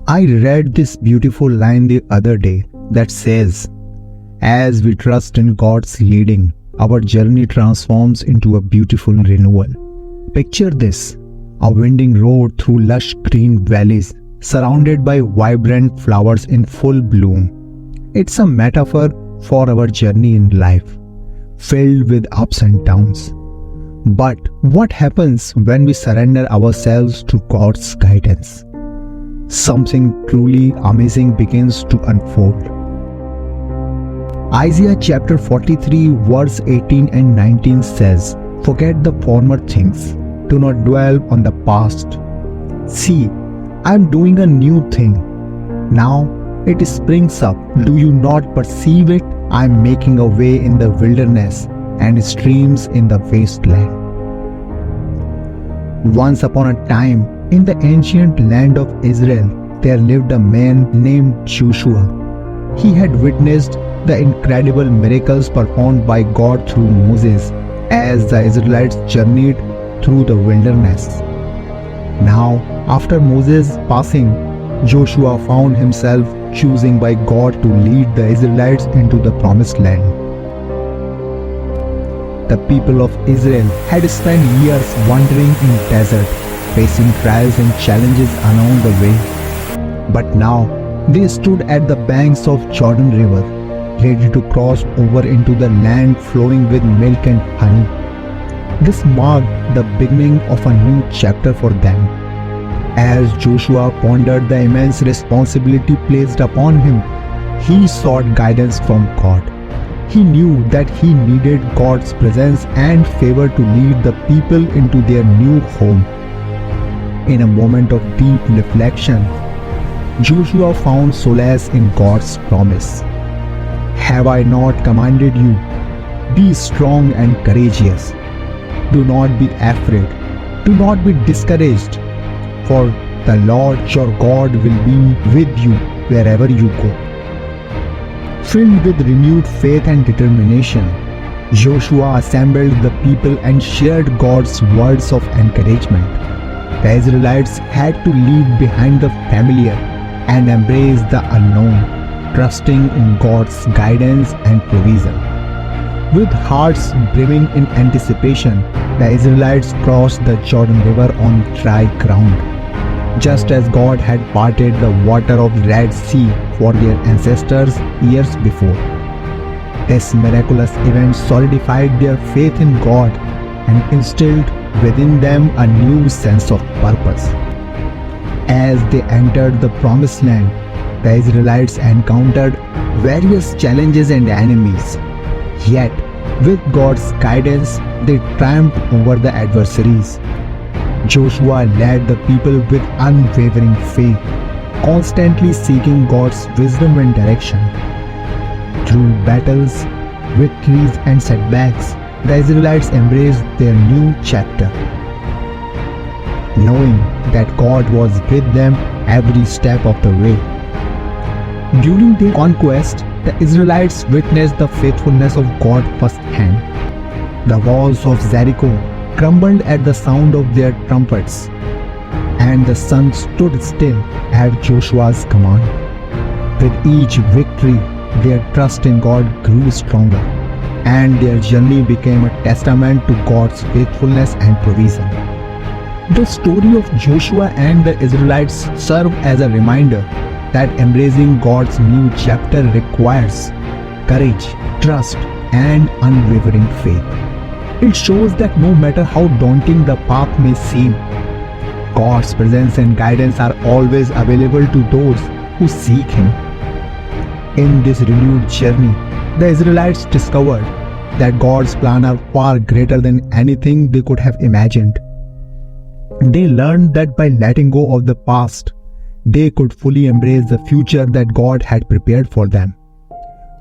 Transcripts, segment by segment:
I read this beautiful line the other day that says, "As we trust in God's leading, our journey transforms into a beautiful renewal." Picture this, a winding road through lush green valleys surrounded by vibrant flowers in full bloom. It's a metaphor for our journey in life, filled with ups and downs. But what happens when we surrender ourselves to God's guidance? Something truly amazing begins to unfold. Isaiah chapter 43 verse 18 and 19 says, "Forget the former things, do not dwell on the past. See, I am doing a new thing. Now it springs up. Do you not perceive it? I am making a way in the wilderness and streams in the wasteland." Once upon a time, in the ancient land of Israel, there lived a man named Joshua. He had witnessed the incredible miracles performed by God through Moses as the Israelites journeyed through the wilderness. Now, after Moses' passing, Joshua found himself chosen by God to lead the Israelites into the promised land. The people of Israel had spent years wandering in desert, facing trials and challenges along the way. But now, they stood at the banks of Jordan River, ready to cross over into the land flowing with milk and honey. This marked the beginning of a new chapter for them. As Joshua pondered the immense responsibility placed upon him, he sought guidance from God. He knew that he needed God's presence and favor to lead the people into their new home. In a moment of deep reflection, Joshua found solace in God's promise. "Have I not commanded you? Be strong and courageous. Do not be afraid. Do not be discouraged, for the Lord your God will be with you wherever you go." Filled with renewed faith and determination, Joshua assembled the people and shared God's words of encouragement. The Israelites had to leave behind the familiar and embrace the unknown, trusting in God's guidance and provision. With hearts brimming in anticipation, the Israelites crossed the Jordan River on dry ground, just as God had parted the water of the Red Sea for their ancestors years before. This miraculous event solidified their faith in God and instilled within them a new sense of purpose. As they entered the Promised Land, the Israelites encountered various challenges and enemies. Yet, with God's guidance, they triumphed over the adversaries. Joshua led the people with unwavering faith, constantly seeking God's wisdom and direction. Through battles, victories, and setbacks, the Israelites embraced their new chapter, knowing that God was with them every step of the way. During their conquest, the Israelites witnessed the faithfulness of God firsthand. The walls of Jericho crumbled at the sound of their trumpets, and the sun stood still at Joshua's command. With each victory, their trust in God grew stronger, and their journey became a testament to God's faithfulness and provision. The story of Joshua and the Israelites serve as a reminder that embracing God's new chapter requires courage, trust, and unwavering faith. It shows that no matter how daunting the path may seem, God's presence and guidance are always available to those who seek Him. In this renewed journey, the Israelites discovered that God's plans are far greater than anything they could have imagined. They learned that by letting go of the past, they could fully embrace the future that God had prepared for them.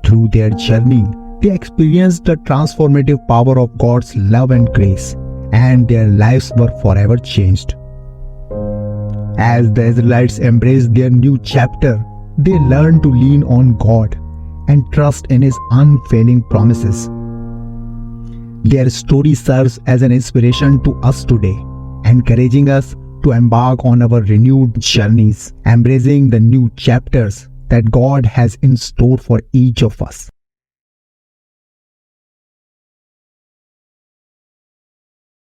Through their journey, they experienced the transformative power of God's love and grace, and their lives were forever changed. As the Israelites embraced their new chapter, they learned to lean on God and trust in His unfailing promises. Their story serves as an inspiration to us today, encouraging us to embark on our renewed journeys, embracing the new chapters that God has in store for each of us.